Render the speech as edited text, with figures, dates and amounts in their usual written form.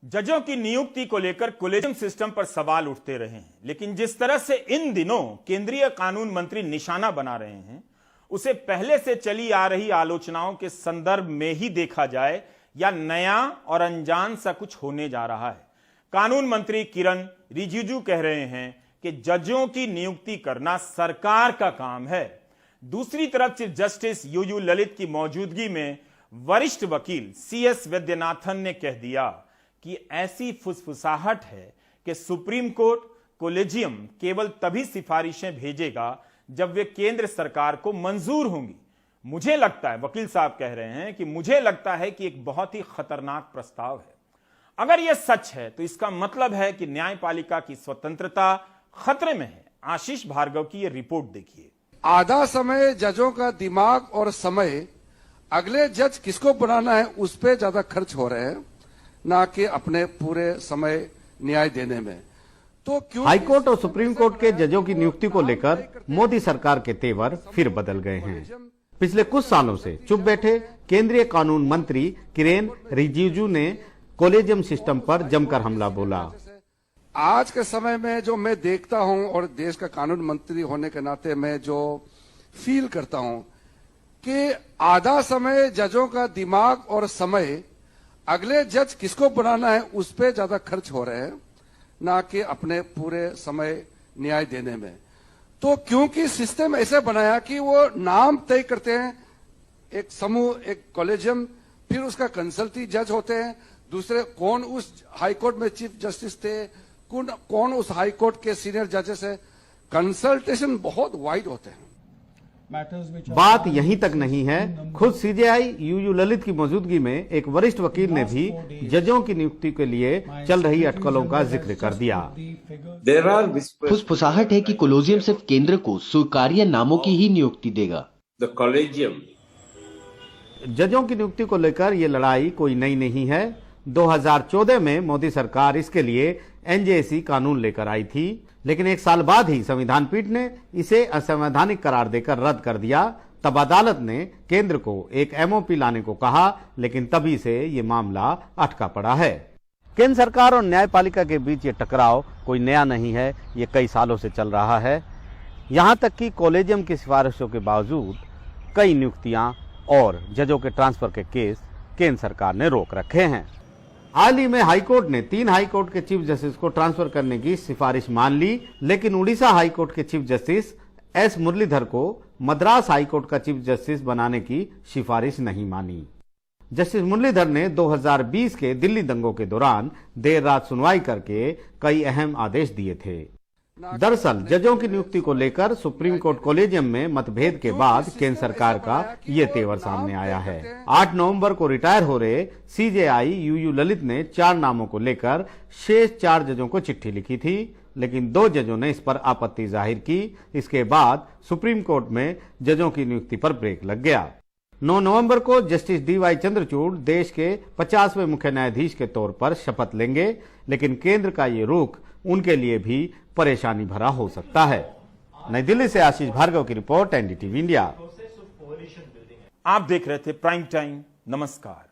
जजों की नियुक्ति को लेकर कोलेजियम सिस्टम पर सवाल उठते रहे हैं, लेकिन जिस तरह से इन दिनों केंद्रीय कानून मंत्री निशाना बना रहे हैं, उसे पहले से चली आ रही आलोचनाओं के संदर्भ में ही देखा जाए या नया और अनजान सा कुछ होने जा रहा है। कानून मंत्री किरण रिजिजू कह रहे हैं कि जजों की नियुक्ति करना सरकार का काम है। दूसरी तरफ चीफ जस्टिस यूयू ललित की मौजूदगी में वरिष्ठ वकील CS वैद्यनाथन ने कह दिया कि ऐसी फुसफुसाहट है कि सुप्रीम कोर्ट कोलेजियम केवल तभी सिफारिशें भेजेगा जब वे केंद्र सरकार को मंजूर होंगी। मुझे लगता है, वकील साहब कह रहे हैं कि मुझे लगता है कि एक बहुत ही खतरनाक प्रस्ताव है। अगर यह सच है तो इसका मतलब है कि न्यायपालिका की स्वतंत्रता खतरे में है। आशीष भार्गव की यह रिपोर्ट देखिए। आधा समय जजों का दिमाग और समय अगले जज किसको बनाना है उस पे ज्यादा खर्च हो रहे हैं, ना कि अपने पूरे समय न्याय देने में। तो क्यों हाईकोर्ट और सुप्रीम कोर्ट के जजों की नियुक्ति को लेकर मोदी सरकार के तेवर फिर बदल गए हैं। पिछले कुछ सालों से चुप बैठे केंद्रीय कानून मंत्री किरेन रिजिजू ने कोलेजियम सिस्टम पर जमकर हमला बोला। आज के समय में जो मैं देखता हूं और देश का कानून मंत्री होने के नाते मैं जो फील करता हूं कि आधा समय जजों का दिमाग और समय अगले जज किसको बनाना है उस पे ज्यादा खर्च हो रहे हैं, ना कि अपने पूरे समय न्याय देने में। तो क्योंकि सिस्टम ऐसे बनाया कि वो नाम तय करते हैं, एक समूह, एक कॉलेजियम, फिर उसका कंसल्टी जज होते हैं, दूसरे कौन उस हाईकोर्ट में चीफ जस्टिस थे, कौन उस हाईकोर्ट के सीनियर जजेस है। कंसल्टेशन बहुत वाइड होते हैं। बात यहीं तक नहीं है, खुद CJI यूयू ललित की मौजूदगी में एक वरिष्ठ वकील ने भी जजों की नियुक्ति के लिए चल रही अटकलों का जिक्र कर दिया। फुसफुसाहट है कि कोलेजियम सिर्फ केंद्र को स्वीकार्य नामों की ही नियुक्ति देगा। जजों की नियुक्ति को लेकर ये लड़ाई कोई नई नहीं है। 2014 में मोदी सरकार इसके लिए NJC कानून लेकर आई थी, लेकिन एक साल बाद ही संविधान पीठ ने इसे असंवैधानिक करार देकर रद्द कर दिया। तब अदालत ने केंद्र को एक MOP लाने को कहा, लेकिन तभी से ये मामला अटका पड़ा है। केंद्र सरकार और न्यायपालिका के बीच ये टकराव कोई नया नहीं है, ये कई सालों से चल रहा है। यहां तक कि कोलेजियम की सिफारिशों के बावजूद कई नियुक्तियां और जजों के ट्रांसफर के केस केंद्र सरकार ने रोक रखे हैं। हाल ही में हाईकोर्ट ने 3 हाईकोर्ट के चीफ जस्टिस को ट्रांसफर करने की सिफारिश मान ली, लेकिन उड़ीसा हाईकोर्ट के चीफ जस्टिस S मुरलीधर को मद्रास हाईकोर्ट का चीफ जस्टिस बनाने की सिफारिश नहीं मानी। जस्टिस मुरलीधर ने 2020 के दिल्ली दंगों के दौरान देर रात सुनवाई करके कई अहम आदेश दिए थे। दरअसल जजों की नियुक्ति को लेकर सुप्रीम कोर्ट कोलेजियम में मतभेद के बाद केंद्र सरकार का ये तेवर सामने आया है। 8 नवंबर को रिटायर हो रहे CJI यूयू ललित ने 4 नामों को लेकर शेष 4 जजों को चिट्ठी लिखी थी, लेकिन 2 जजों ने इस पर आपत्ति जाहिर की। इसके बाद सुप्रीम कोर्ट में जजों की नियुक्ति पर ब्रेक लग गया। 9 नवंबर को जस्टिस DY चंद्रचूड़ देश के 50वें मुख्य न्यायाधीश के तौर पर शपथ लेंगे, लेकिन केंद्र का ये रुख उनके लिए भी परेशानी भरा हो सकता है। नई दिल्ली से आशीष भार्गव की रिपोर्ट, NDTV इंडिया। आप देख रहे थे प्राइम टाइम। नमस्कार।